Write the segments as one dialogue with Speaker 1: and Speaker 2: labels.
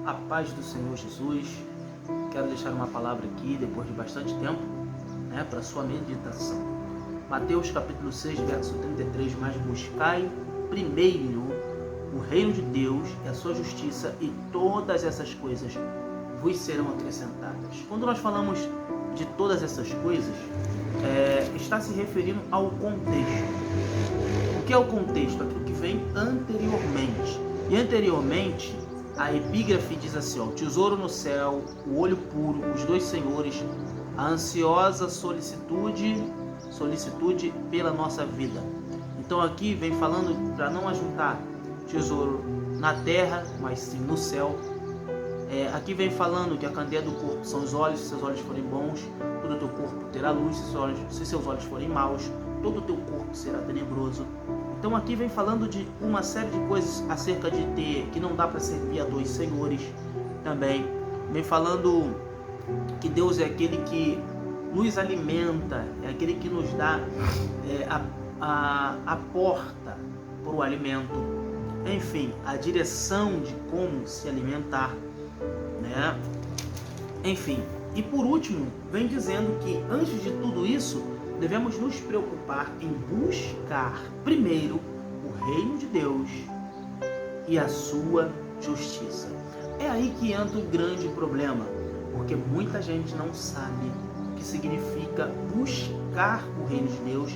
Speaker 1: A paz do Senhor Jesus. Quero deixar uma palavra aqui, depois de bastante tempo, para sua meditação. Mateus capítulo 6, verso 33, mas buscai primeiro o reino de Deus e a sua justiça, e todas essas coisas vos serão acrescentadas. Quando nós falamos de todas essas coisas, está se referindo ao contexto. O que é o contexto? Aquilo que vem anteriormente. E anteriormente, a epígrafe diz assim, o tesouro no céu, o olho puro, os dois senhores, a ansiosa solicitude pela nossa vida. Então aqui vem falando para não ajuntar tesouro na terra, mas sim no céu. Aqui vem falando que a candeia do corpo são os olhos. Se seus olhos forem bons, todo o teu corpo terá luz. Se seus olhos forem maus, todo o teu corpo será tenebroso. Então aqui vem falando de uma série de coisas acerca de ter, que não dá para servir a dois senhores. Também vem falando que Deus é aquele que nos alimenta, é aquele que nos dá a porta para o alimento. Enfim, a direção de como se alimentar, Enfim, e por último, vem dizendo que antes de tudo isso, devemos nos preocupar em buscar primeiro o reino de Deus e a sua justiça. É aí que entra o grande problema, porque muita gente não sabe o que significa buscar o reino de Deus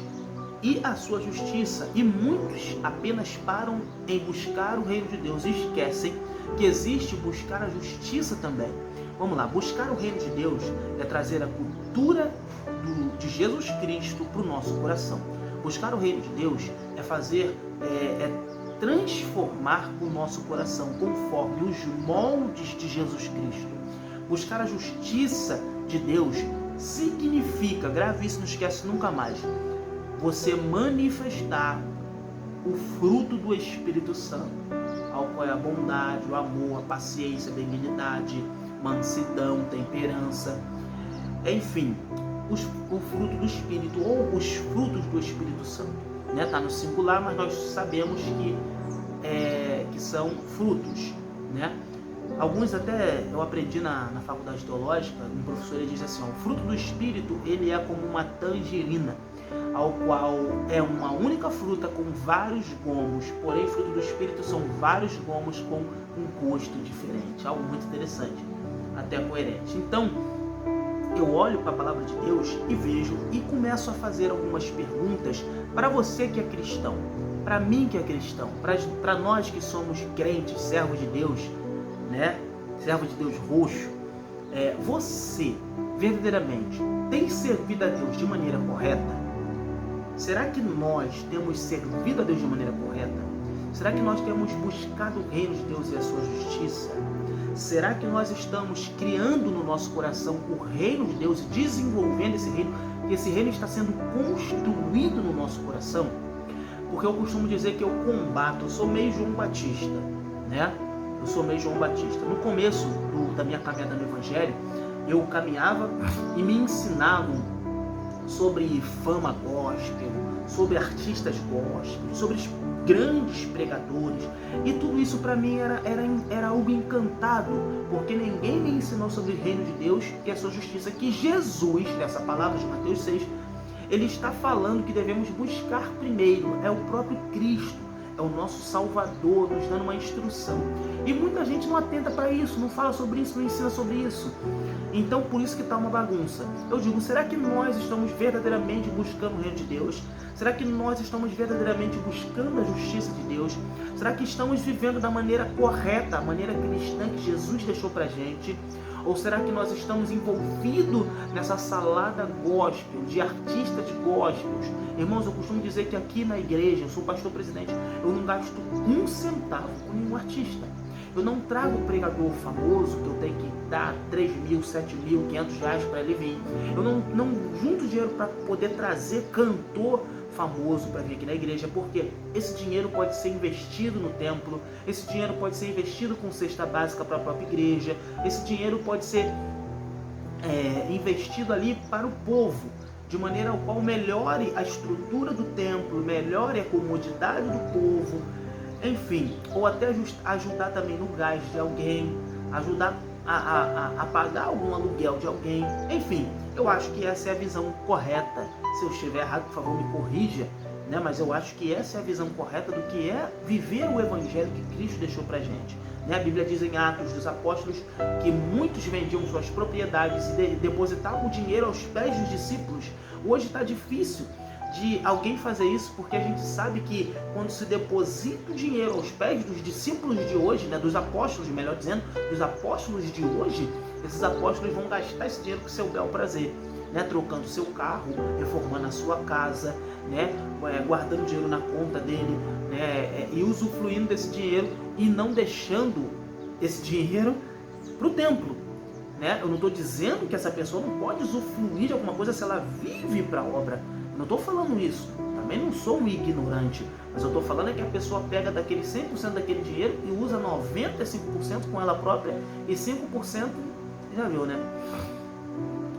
Speaker 1: e a sua justiça, e muitos apenas param em buscar o reino de Deus e esquecem que existe buscar a justiça também. Vamos lá, buscar o reino de Deus é trazer a cultura de Jesus Cristo para o nosso coração. Buscar o reino de Deus é fazer, transformar o nosso coração conforme os moldes de Jesus Cristo. Buscar a justiça de Deus significa, grave isso, não esquece nunca mais, você manifestar o fruto do Espírito Santo, ao qual é a bondade, o amor, a paciência, a benignidade, mansidão, temperança, enfim, o fruto do Espírito, ou os frutos do Espírito Santo. Está no singular, mas nós sabemos que são frutos. Alguns até eu aprendi na faculdade teológica, um professor ele diz assim, o fruto do Espírito ele é como uma tangerina, ao qual é uma única fruta com vários gomos, porém o fruto do Espírito são vários gomos com um gosto diferente, algo muito interessante, até coerente. Então, eu olho para a palavra de Deus e vejo e começo a fazer algumas perguntas para você que é cristão, para mim que é cristão, para nós que somos crentes, servos de Deus, servo de Deus roxo. Você verdadeiramente tem servido a Deus de maneira correta? Será que nós temos servido a Deus de maneira correta? Será que nós temos buscado o reino de Deus e a sua justiça? Será que nós estamos criando no nosso coração o reino de Deus, desenvolvendo esse reino, que esse reino está sendo construído no nosso coração? Porque eu costumo dizer que eu combato, eu sou meio João Batista, Eu sou meio João Batista. No começo da minha caminhada no Evangelho, eu caminhava e me ensinavam sobre fama gospel, sobre artistas gospel, sobre grandes pregadores, e tudo isso para mim era algo encantado, porque ninguém me ensinou sobre o reino de Deus e a sua justiça, que Jesus, nessa palavra de Mateus 6, ele está falando que devemos buscar primeiro, é o próprio Cristo, é o nosso Salvador, nos dando uma instrução. E muita gente não atenta para isso, não fala sobre isso, não ensina sobre isso. Então, por isso que está uma bagunça. Eu digo, será que nós estamos verdadeiramente buscando o reino de Deus? Será que nós estamos verdadeiramente buscando a justiça de Deus? Será que estamos vivendo da maneira correta, a maneira cristã que Jesus deixou para a gente? Ou será que nós estamos envolvidos nessa salada gospel, de artistas gospels? Irmãos, eu costumo dizer que aqui na igreja, eu sou pastor presidente, eu não gasto um centavo com nenhum artista. Eu não trago pregador famoso que eu tenho que dar 3 mil, 7 mil, 500 reais para ele vir. Eu não junto dinheiro para poder trazer cantor famoso para vir aqui na igreja, porque esse dinheiro pode ser investido no templo, esse dinheiro pode ser investido com cesta básica para a própria igreja, esse dinheiro pode ser investido ali para o povo, de maneira ao qual melhore a estrutura do templo, melhore a comodidade do povo, enfim, ou até ajudar também no gás de alguém, ajudar a pagar algum aluguel de alguém. Enfim, eu acho que essa é a visão correta. Se eu estiver errado, por favor, me corrija, né? Mas eu acho que essa é a visão correta do que é viver o evangelho que Cristo deixou pra gente. Né? A Bíblia diz em Atos dos Apóstolos que muitos vendiam suas propriedades e depositavam o dinheiro aos pés dos discípulos. Hoje está difícil de alguém fazer isso, porque a gente sabe que quando se deposita o dinheiro aos pés dos discípulos de hoje, né, dos apóstolos, melhor dizendo, dos apóstolos de hoje, esses apóstolos vão gastar esse dinheiro com seu bel prazer, né, trocando seu carro, reformando a sua casa, né, guardando dinheiro na conta dele, né, e usufruindo desse dinheiro e não deixando esse dinheiro para o templo. Né? Eu não estou dizendo que essa pessoa não pode usufruir de alguma coisa se ela vive para a obra. Eu não estou falando isso. Também não sou um ignorante. Mas eu estou falando é que a pessoa pega daquele 100% daquele dinheiro e usa 95% com ela própria e 5% já viu, né?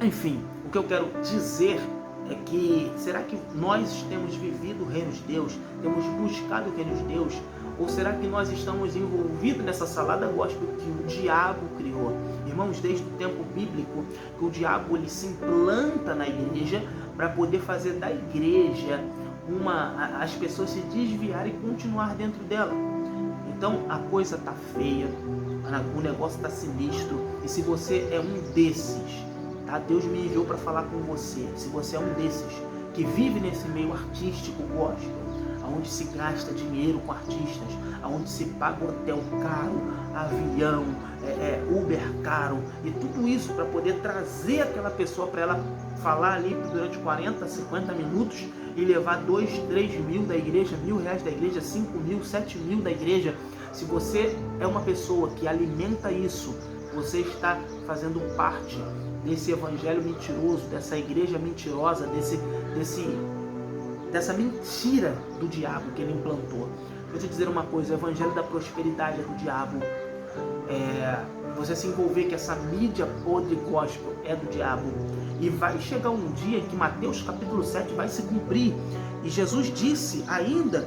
Speaker 1: Enfim, o que eu quero dizer é que será que nós temos vivido o reino de Deus? Temos buscado o reino de Deus? Ou será que nós estamos envolvidos nessa salada gospel que o diabo criou? Irmãos, desde o tempo bíblico, que o diabo ele se implanta na igreja para poder fazer da igreja as pessoas se desviarem e continuar dentro dela. Então a coisa está feia, o negócio está sinistro. E se você é um desses, tá? Deus me enviou para falar com você. Se você é um desses que vive nesse meio artístico gospel, onde se gasta dinheiro com artistas, onde se paga hotel caro, avião, Uber caro e tudo isso para poder trazer aquela pessoa para ela falar ali durante 40, 50 minutos e levar 2, 3 mil da igreja, R$1.000 da igreja, 5 mil, 7 mil da igreja. Se você é uma pessoa que alimenta isso, você está fazendo parte desse evangelho mentiroso, dessa igreja mentirosa, dessa mentira do diabo que ele implantou. Vou te dizer uma coisa, o evangelho da prosperidade é do diabo. Você se envolver que essa mídia podre gospel é do diabo. E vai chegar um dia em que Mateus capítulo 7 vai se cumprir. E Jesus disse ainda,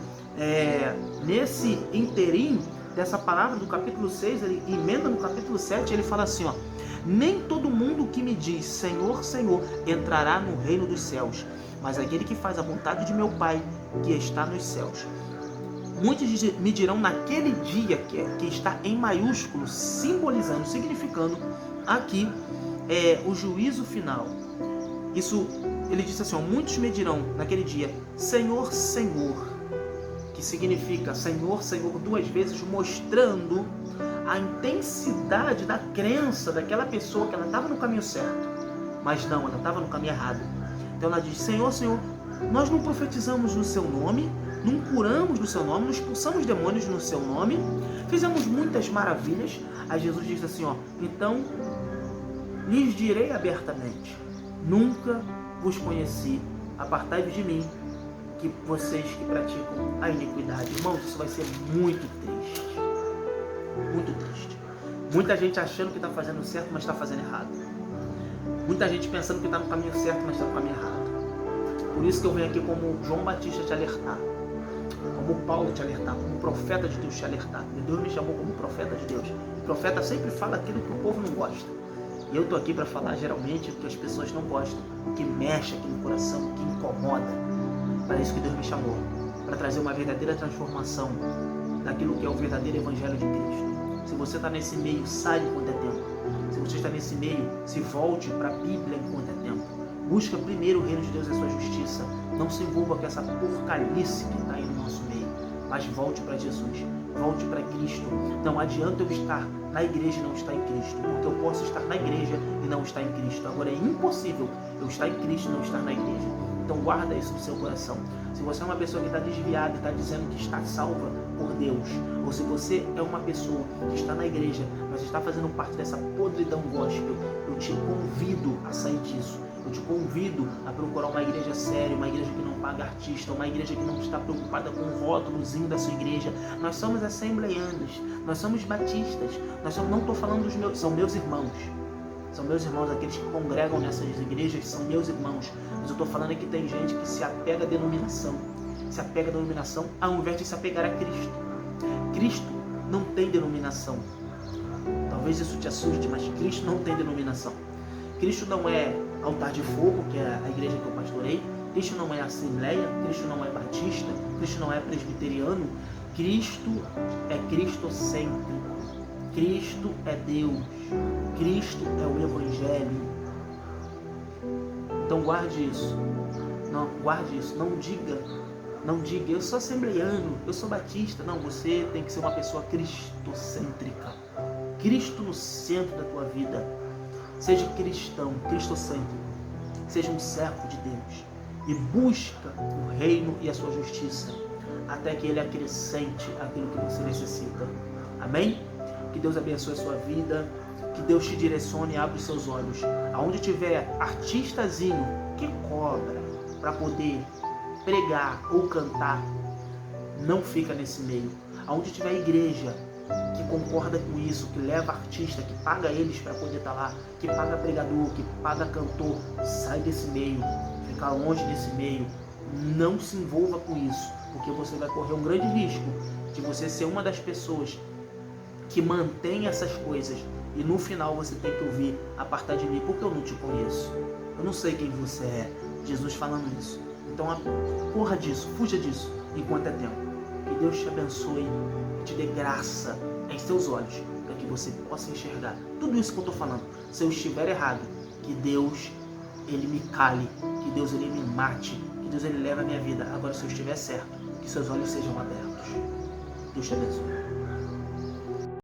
Speaker 1: nesse interim dessa palavra do capítulo 6, ele emenda no capítulo 7, ele fala assim, ó: nem todo mundo que me diz Senhor, Senhor entrará no reino dos céus, mas aquele que faz a vontade de meu Pai que está nos céus. Muitos me dirão naquele dia, que está em maiúsculo, simbolizando, significando aqui o juízo final. Isso, ele disse assim, ó: muitos me dirão naquele dia, Senhor, Senhor, que significa Senhor, Senhor, 2 vezes, mostrando a intensidade da crença daquela pessoa que ela estava no caminho certo, mas não, ela estava no caminho errado. Então ela diz, Senhor, Senhor, nós não profetizamos no seu nome, não curamos no seu nome, não expulsamos demônios no seu nome, fizemos muitas maravilhas. Aí Jesus diz assim, ó: então lhes direi abertamente, nunca vos conheci, apartai-vos de mim, que vocês que praticam a iniquidade. Irmãos, isso vai ser muito triste, muito triste. Muita gente achando que está fazendo certo, mas está fazendo errado. Muita gente pensando que está no caminho certo, mas está no caminho errado. Por isso que eu venho aqui como João Batista te alertar, como Paulo te alertar, como profeta de Deus te alertar. Deus me chamou como profeta de Deus. O profeta sempre fala aquilo que o povo não gosta. E eu estou aqui para falar geralmente o que as pessoas não gostam, o que mexe aqui no coração, o que incomoda. Para isso que Deus me chamou, para trazer uma verdadeira transformação daquilo que é o verdadeiro evangelho de Cristo. Se você está nesse meio, sai enquanto é tempo. Se você está nesse meio, se volte para a Bíblia enquanto é tempo. Busca primeiro o reino de Deus e a sua justiça. Não se envolva com essa porcarice que está aí no nosso meio. Mas volte para Jesus. Volte para Cristo. Não adianta eu estar na igreja e não estar em Cristo. Porque eu posso estar na igreja e não estar em Cristo. Agora é impossível eu estar em Cristo e não estar na igreja. Então guarda isso no seu coração. Se você é uma pessoa que está desviada e está dizendo que está salva por Deus, ou se você é uma pessoa que está na igreja, mas está fazendo parte dessa podridão gospel, eu te convido a sair disso. Eu te convido a procurar uma igreja séria, uma igreja que não paga artista, uma igreja que não está preocupada com o rótulozinho da sua igreja. Nós somos assembleianos, nós somos batistas, não estou falando dos meus, são meus irmãos. São meus irmãos, aqueles que congregam nessas igrejas, são meus irmãos. Mas eu estou falando que tem gente que se apega à denominação. Se apega à denominação ao invés de se apegar a Cristo. Cristo não tem denominação. Talvez isso te assuste, mas Cristo não tem denominação. Cristo não é Altar de Fogo, que é a igreja que eu pastorei. Cristo não é Assembleia. Cristo não é Batista. Cristo não é Presbiteriano. Cristo é cristocêntrico. Cristo é Deus. Cristo é o Evangelho. Então guarde isso. Não, guarde isso. Não diga, eu sou assembleiano, eu sou batista. Não, você tem que ser uma pessoa cristocêntrica. Cristo no centro da tua vida. Seja cristão, cristocêntrico. Seja um servo de Deus. E busca o reino e a sua justiça, até que Ele acrescente aquilo que você necessita. Amém? Que Deus abençoe a sua vida. Que Deus te direcione e abra os seus olhos. Aonde tiver artistazinho que cobra para poder pregar ou cantar, não fica nesse meio. Aonde tiver igreja que concorda com isso, que leva artista, que paga eles para poder estar lá, que paga pregador, que paga cantor, sai desse meio, fica longe desse meio. Não se envolva com isso, porque você vai correr um grande risco de você ser uma das pessoas que mantém essas coisas e no final você tem que ouvir: apartar de mim, porque eu não te conheço, eu não sei quem você é. Jesus falando isso. Então corra disso, fuja disso enquanto é tempo. Que Deus te abençoe, te dê graça em seus olhos, para que você possa enxergar tudo isso que eu estou falando. Se eu estiver errado, que Deus Ele me cale, que Deus Ele me mate, que Deus Ele leve a minha vida. Agora, se eu estiver certo, que seus olhos sejam abertos. Deus te abençoe.